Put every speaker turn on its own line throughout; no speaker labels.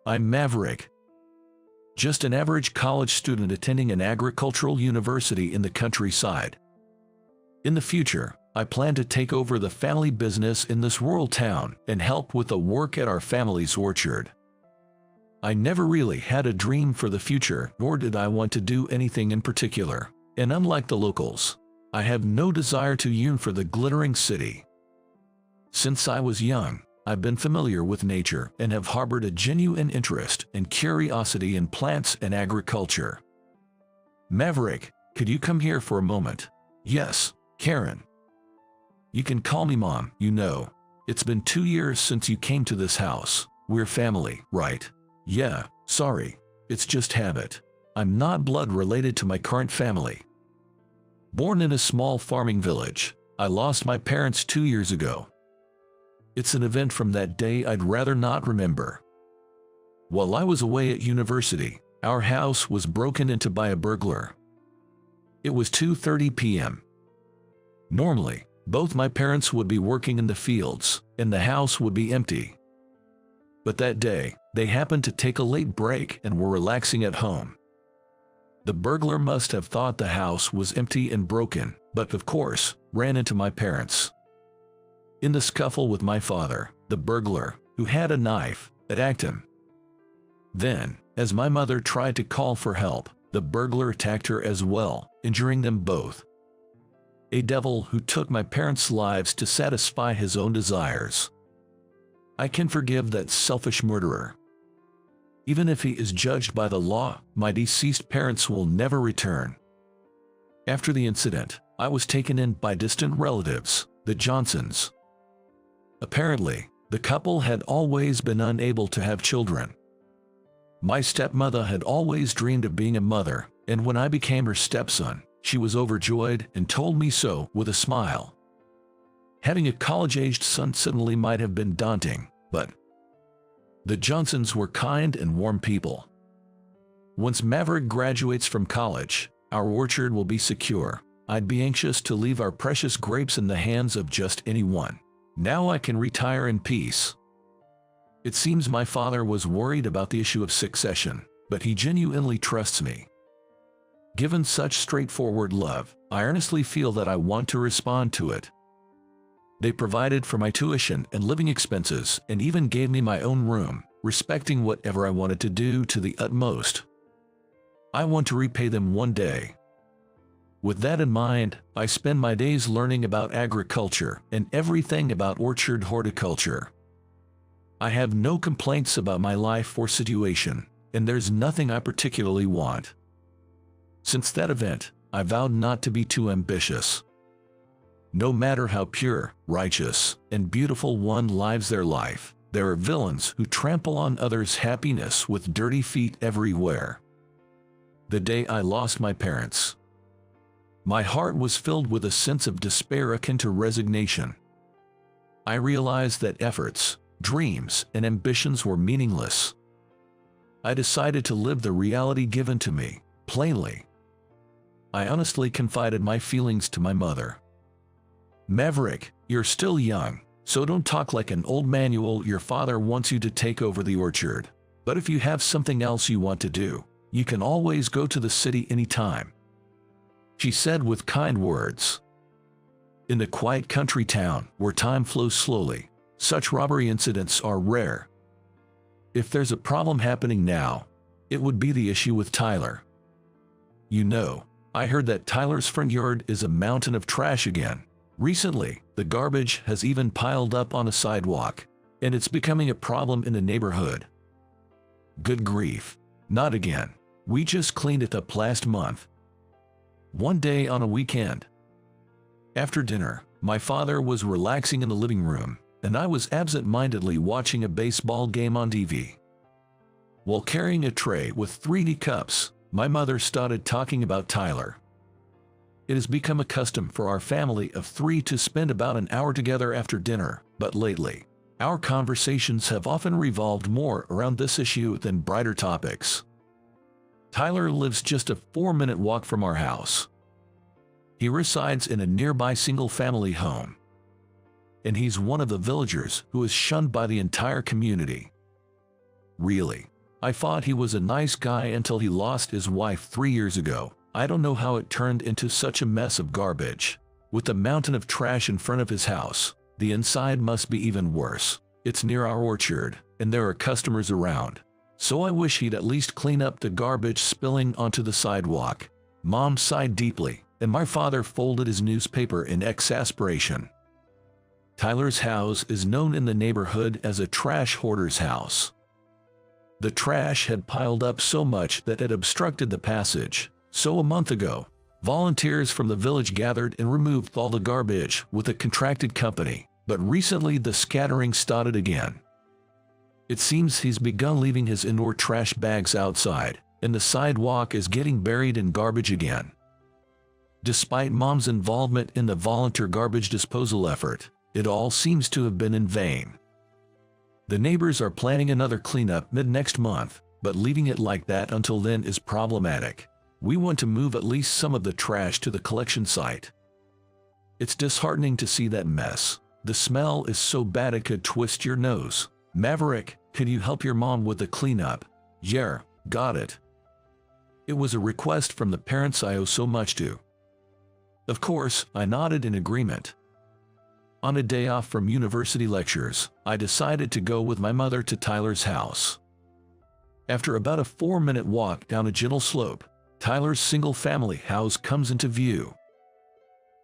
I'm Maverick. Just an average college student attending an agricultural university in the countryside. In the future, I plan to take over the family business in this rural town and help with the work at our family's orchard. I never really had a dream for the future, nor did I want to do anything in particular, and unlike the locals, I have no desire to yearn for the glittering city. Since I was young, I've been familiar with nature and have harbored a genuine interest and curiosity in plants and agriculture. Maverick, could you come here for a moment? Yes, Karen. You can call me Mom, you know. It's been 2 years since you came to this house. We're family, right? Yeah, sorry. It's just habit. I'm not blood related to my current family. Born in a small farming village, I lost my parents 2 years ago. It's an event from that day I'd rather not remember. While I was away at university, our house was broken into by a burglar. It was 2:30 p.m. Normally, both my parents would be working in the fields, and the house would be empty. But that day, they happened to take a late break and were relaxing at home. The burglar must have thought the house was empty and broken, but of course, ran into my parents. In the scuffle with my father, the burglar, who had a knife, attacked him. Then, as my mother tried to call for help, the burglar attacked her as well, injuring them both. A devil who took my parents' lives to satisfy his own desires. I can forgive that selfish murderer. Even if he is judged by the law, my deceased parents will never return. After the incident, I was taken in by distant relatives, the Johnsons. Apparently, the couple had always been unable to have children. My stepmother had always dreamed of being a mother, and when I became her stepson, she was overjoyed and told me so with a smile. Having a college-aged son suddenly might have been daunting, but the Johnsons were kind and warm people. Once Maverick graduates from college, our orchard will be secure. I'd be anxious to leave our precious grapes in the hands of just anyone. Now I can retire in peace. It seems my father was worried about the issue of succession, but he genuinely trusts me. Given such straightforward love, I earnestly feel that I want to respond to it. They provided for my tuition and living expenses and even gave me my own room, respecting whatever I wanted to do to the utmost. I want to repay them one day. With that in mind, I spend my days learning about agriculture and everything about orchard horticulture. I have no complaints about my life or situation, and there's nothing I particularly want. Since that event, I vowed not to be too ambitious. No matter how pure, righteous, and beautiful one lives their life, there are villains who trample on others' happiness with dirty feet everywhere. The day I lost my parents, my heart was filled with a sense of despair akin to resignation. I realized that efforts, dreams, and ambitions were meaningless. I decided to live the reality given to me, plainly. I honestly confided my feelings to my mother. Maverick, you're still young, so don't talk like an old manual. Your father wants you to take over the orchard. But if you have something else you want to do, you can always go to the city anytime, she said with kind words. In the quiet country town, where time flows slowly, such robbery incidents are rare. If there's a problem happening now, it would be the issue with Tyler. You know, I heard that Tyler's front yard is a mountain of trash again. Recently, the garbage has even piled up on a sidewalk, and it's becoming a problem in the neighborhood. Good grief. Not again. We just cleaned it up last month. One day on a weekend. After dinner, my father was relaxing in the living room, and I was absent-mindedly watching a baseball game on TV. While carrying a tray with 3D cups, my mother started talking about Tyler. It has become a custom for our family of 3 to spend about an hour together after dinner, but lately, our conversations have often revolved more around this issue than brighter topics. Tyler lives just a 4-minute walk from our house. He resides in a nearby single-family home, and he's one of the villagers who is shunned by the entire community. Really. I thought he was a nice guy until he lost his wife 3 years ago. I don't know how it turned into such a mess of garbage. With a mountain of trash in front of his house, the inside must be even worse. It's near our orchard, and there are customers around. So I wish he'd at least clean up the garbage spilling onto the sidewalk. Mom sighed deeply, and my father folded his newspaper in exasperation. Tyler's house is known in the neighborhood as a trash hoarder's house. The trash had piled up so much that it obstructed the passage. So a month ago, volunteers from the village gathered and removed all the garbage with a contracted company, but recently the scattering started again. It seems he's begun leaving his indoor trash bags outside, and the sidewalk is getting buried in garbage again. Despite Mom's involvement in the volunteer garbage disposal effort, it all seems to have been in vain. The neighbors are planning another cleanup mid-next month, but leaving it like that until then is problematic. We want to move at least some of the trash to the collection site. It's disheartening to see that mess. The smell is so bad it could twist your nose. Maverick, could you help your mom with the cleanup? Yeah, got it. It was a request from the parents I owe so much to. Of course, I nodded in agreement. On a day off from university lectures, I decided to go with my mother to Tyler's house. After about a 4-minute walk down a gentle slope, Tyler's single-family house comes into view.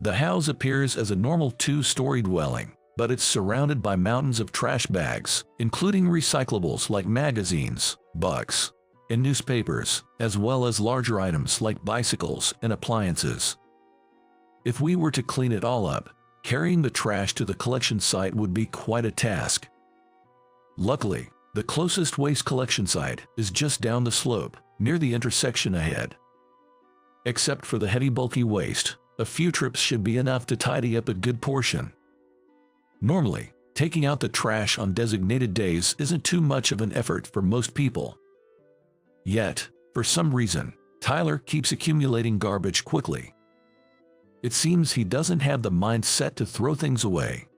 The house appears as a normal 2-story dwelling, but it's surrounded by mountains of trash bags, including recyclables like magazines, books, and newspapers, as well as larger items like bicycles and appliances. If we were to clean it all up, carrying the trash to the collection site would be quite a task. Luckily, the closest waste collection site is just down the slope, near the intersection ahead. Except for the heavy bulky waste, a few trips should be enough to tidy up a good portion. Normally, taking out the trash on designated days isn't too much of an effort for most people. Yet, for some reason, Tyler keeps accumulating garbage quickly. It seems he doesn't have the mindset to throw things away.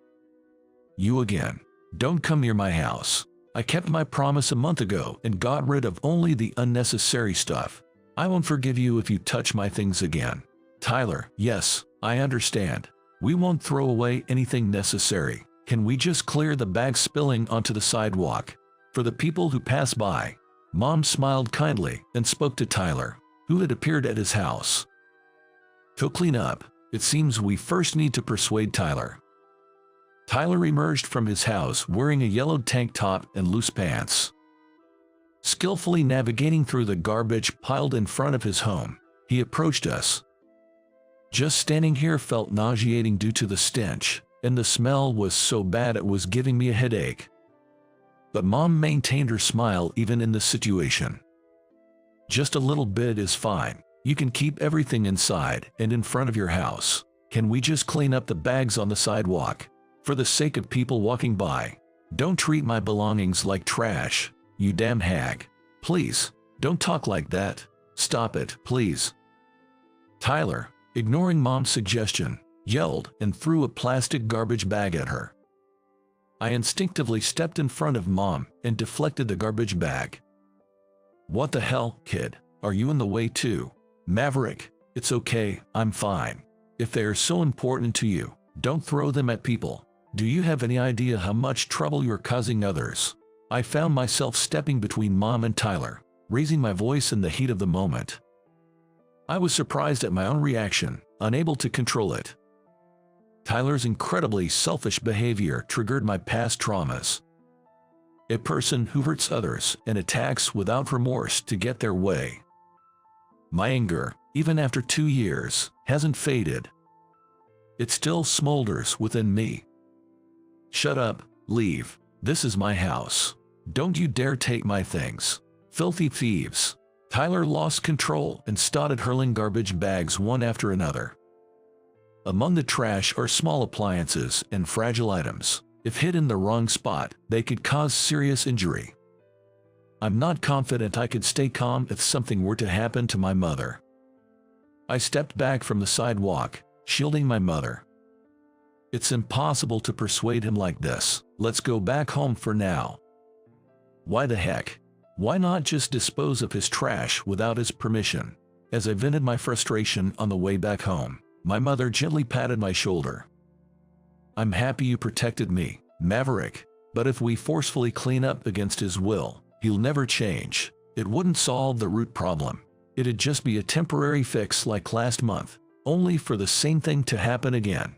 You again. Don't come near my house. I kept my promise a month ago and got rid of only the unnecessary stuff. I won't forgive you if you touch my things again. Tyler, yes, I understand. We won't throw away anything necessary. Can we just clear the bags spilling onto the sidewalk? For the people who pass by. Mom smiled kindly and spoke to Tyler, who had appeared at his house. To clean up, it seems we first need to persuade Tyler. Tyler emerged from his house wearing a yellowed tank top and loose pants. Skillfully navigating through the garbage piled in front of his home, he approached us. Just standing here felt nauseating due to the stench, and the smell was so bad it was giving me a headache. But Mom maintained her smile even in this situation. Just a little bit is fine. You can keep everything inside and in front of your house. Can we just clean up the bags on the sidewalk? For the sake of people walking by, don't treat my belongings like trash, you damn hag. Please, don't talk like that. Stop it, please. Tyler, ignoring Mom's suggestion, yelled and threw a plastic garbage bag at her. I instinctively stepped in front of Mom and deflected the garbage bag. What the hell, kid? Are you in the way too? Maverick, it's okay, I'm fine. If they are so important to you, don't throw them at people. Do you have any idea how much trouble you're causing others? I found myself stepping between Mom and Tyler, raising my voice in the heat of the moment. I was surprised at my own reaction, unable to control it. Tyler's incredibly selfish behavior triggered my past traumas. A person who hurts others and attacks without remorse to get their way. My anger, even after 2 years, hasn't faded. It still smolders within me. Shut up, leave. This is my house. Don't you dare take my things. Filthy thieves. Tyler lost control and started hurling garbage bags one after another. Among the trash are small appliances and fragile items. If hit in the wrong spot, they could cause serious injury. I'm not confident I could stay calm if something were to happen to my mother. I stepped back from the sidewalk, shielding my mother. It's impossible to persuade him like this. Let's go back home for now. Why the heck? Why not just dispose of his trash without his permission? As I vented my frustration on the way back home, my mother gently patted my shoulder. I'm happy you protected me, Maverick, but if we forcefully clean up against his will, he'll never change. It wouldn't solve the root problem. It'd just be a temporary fix like last month, only for the same thing to happen again.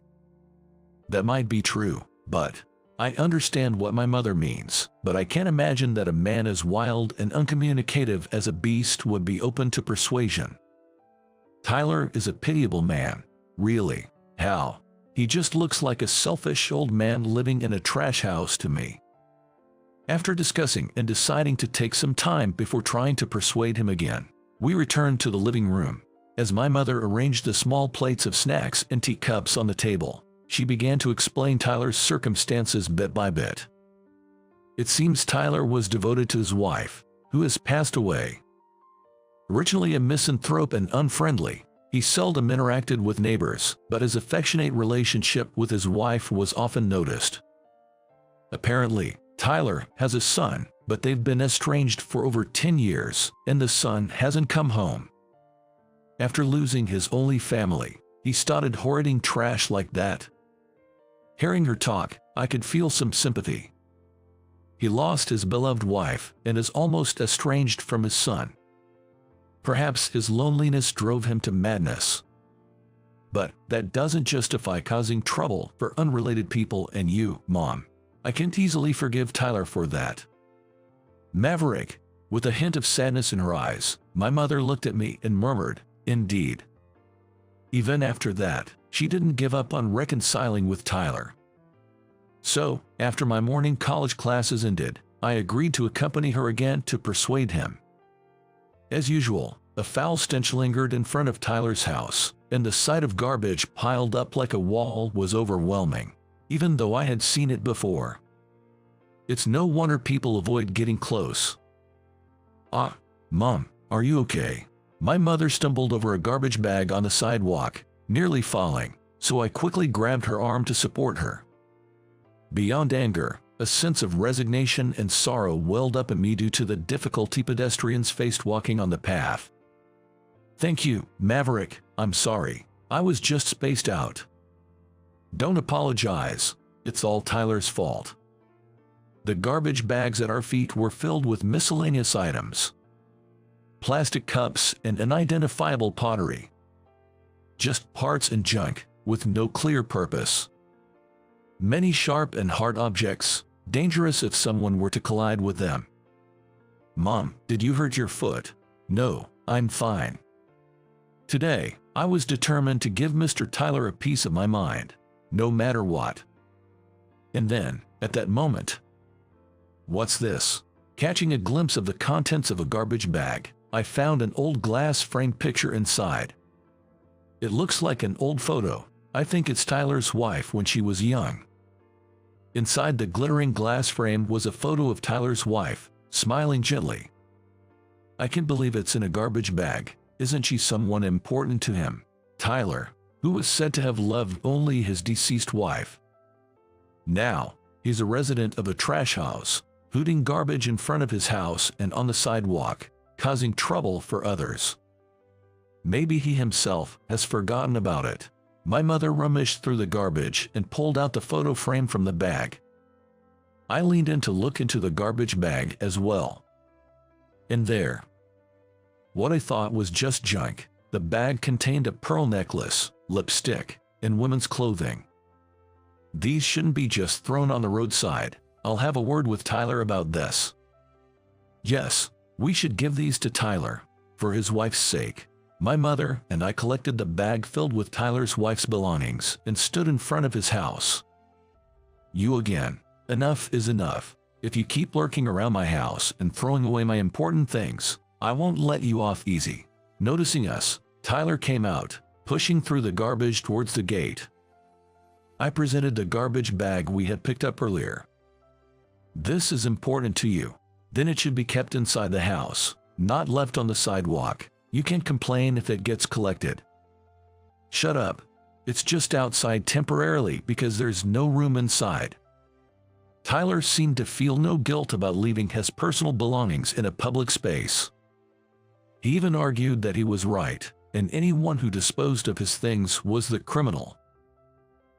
That might be true, but I understand what my mother means, but I can't imagine that a man as wild and uncommunicative as a beast would be open to persuasion. Tyler is a pitiable man. Really. How? He just looks like a selfish old man living in a trash house to me. After discussing and deciding to take some time before trying to persuade him again, we returned to the living room. As my mother arranged the small plates of snacks and teacups on the table, she began to explain Tyler's circumstances bit by bit. It seems Tyler was devoted to his wife, who has passed away. Originally a misanthrope and unfriendly, he seldom interacted with neighbors, but his affectionate relationship with his wife was often noticed. Apparently, Tyler has a son, but they've been estranged for over 10 years, and the son hasn't come home. After losing his only family, he started hoarding trash like that. Hearing her talk, I could feel some sympathy. He lost his beloved wife and is almost estranged from his son. Perhaps his loneliness drove him to madness. But that doesn't justify causing trouble for unrelated people and you, Mom. I can't easily forgive Tyler for that. Maverick, with a hint of sadness in her eyes, my mother looked at me and murmured, "Indeed." Even after that, she didn't give up on reconciling with Tyler. So, after my morning college classes ended, I agreed to accompany her again to persuade him. As usual, a foul stench lingered in front of Tyler's house, and the sight of garbage piled up like a wall was overwhelming, even though I had seen it before. It's no wonder people avoid getting close. "Ah, Mom, are you okay?" My mother stumbled over a garbage bag on the sidewalk, nearly falling, so I quickly grabbed her arm to support her. Beyond anger, a sense of resignation and sorrow welled up in me due to the difficulty pedestrians faced walking on the path. "Thank you, Maverick, I'm sorry. I was just spaced out." "Don't apologize. It's all Tyler's fault." The garbage bags at our feet were filled with miscellaneous items. Plastic cups and unidentifiable pottery. Just parts and junk, with no clear purpose. Many sharp and hard objects, dangerous if someone were to collide with them. "Mom, did you hurt your foot?" "No, I'm fine." Today, I was determined to give Mr. Tyler a piece of my mind, no matter what. And then, at that moment, what's this? Catching a glimpse of the contents of a garbage bag, I found an old glass-framed picture inside. It looks like an old photo. I think it's Tyler's wife when she was young. Inside the glittering glass frame was a photo of Tyler's wife, smiling gently. I can't believe it's in a garbage bag. Isn't she someone important to him? Tyler, who was said to have loved only his deceased wife. Now, he's a resident of a trash house, hooting garbage in front of his house and on the sidewalk, causing trouble for others. Maybe he himself has forgotten about it. My mother rummaged through the garbage and pulled out the photo frame from the bag. I leaned in to look into the garbage bag as well. And there, what I thought was just junk, the bag contained a pearl necklace, lipstick, and women's clothing. These shouldn't be just thrown on the roadside. I'll have a word with Tyler about this. Yes, we should give these to Tyler, for his wife's sake. My mother and I collected the bag filled with Tyler's wife's belongings and stood in front of his house. "You again. Enough is enough. If you keep lurking around my house and throwing away my important things, I won't let you off easy." Noticing us, Tyler came out, pushing through the garbage towards the gate. I presented the garbage bag we had picked up earlier. "This is important to you. Then it should be kept inside the house, not left on the sidewalk. You can't complain if it gets collected." "Shut up. It's just outside temporarily because there's no room inside." Tyler seemed to feel no guilt about leaving his personal belongings in a public space. He even argued that he was right, and anyone who disposed of his things was the criminal.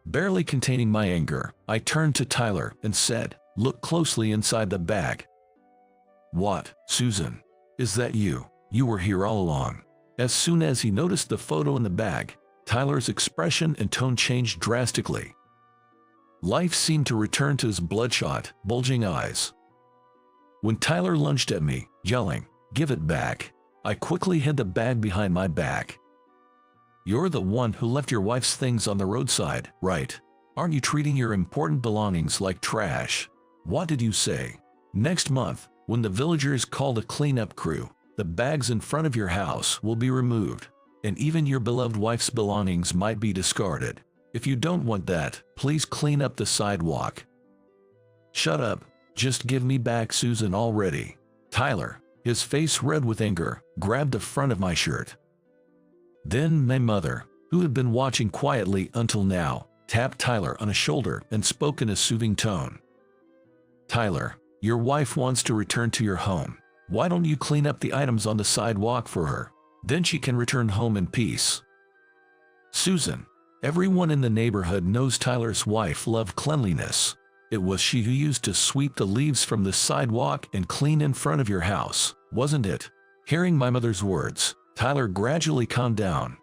Barely containing my anger, I turned to Tyler and said, "Look closely inside the bag." "What, Susan? Is that you? You were here all along." As soon as he noticed the photo in the bag, Tyler's expression and tone changed drastically. Life seemed to return to his bloodshot, bulging eyes. When Tyler lunged at me, yelling, "Give it back," I quickly hid the bag behind my back. "You're the one who left your wife's things on the roadside, right? Aren't you treating your important belongings like trash?" "What did you say?" "Next month, when the villagers call the cleanup crew, the bags in front of your house will be removed, and even your beloved wife's belongings might be discarded. If you don't want that, please clean up the sidewalk." "Shut up. Just give me back Susan already." Tyler, his face red with anger, grabbed the front of my shirt. Then my mother, who had been watching quietly until now, tapped Tyler on the shoulder and spoke in a soothing tone. "Tyler, your wife wants to return to your home. Why don't you clean up the items on the sidewalk for her? Then she can return home in peace." "Susan, everyone in the neighborhood knows Tyler's wife loved cleanliness. It was she who used to sweep the leaves from the sidewalk and clean in front of your house, wasn't it?" Hearing my mother's words, Tyler gradually calmed down.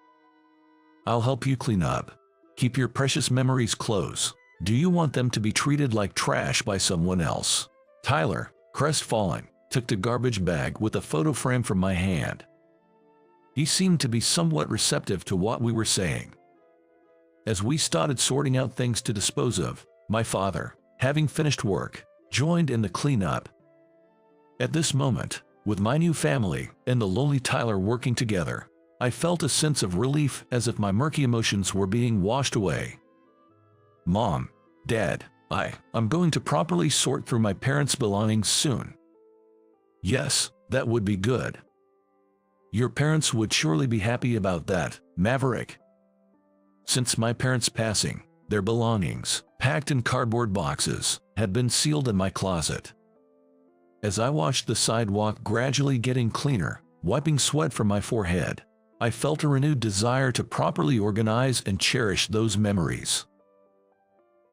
"I'll help you clean up. Keep your precious memories close. Do you want them to be treated like trash by someone else?" Tyler, crestfallen, took the garbage bag with a photo frame from my hand. He seemed to be somewhat receptive to what we were saying. As we started sorting out things to dispose of, my father, having finished work, joined in the cleanup. At this moment, with my new family and the lonely Tyler working together, I felt a sense of relief as if my murky emotions were being washed away. "Mom, Dad, I'm going to properly sort through my parents' belongings soon." "Yes, that would be good. Your parents would surely be happy about that, Maverick." Since my parents' passing, their belongings, packed in cardboard boxes, had been sealed in my closet. As I watched the sidewalk gradually getting cleaner, wiping sweat from my forehead, I felt a renewed desire to properly organize and cherish those memories.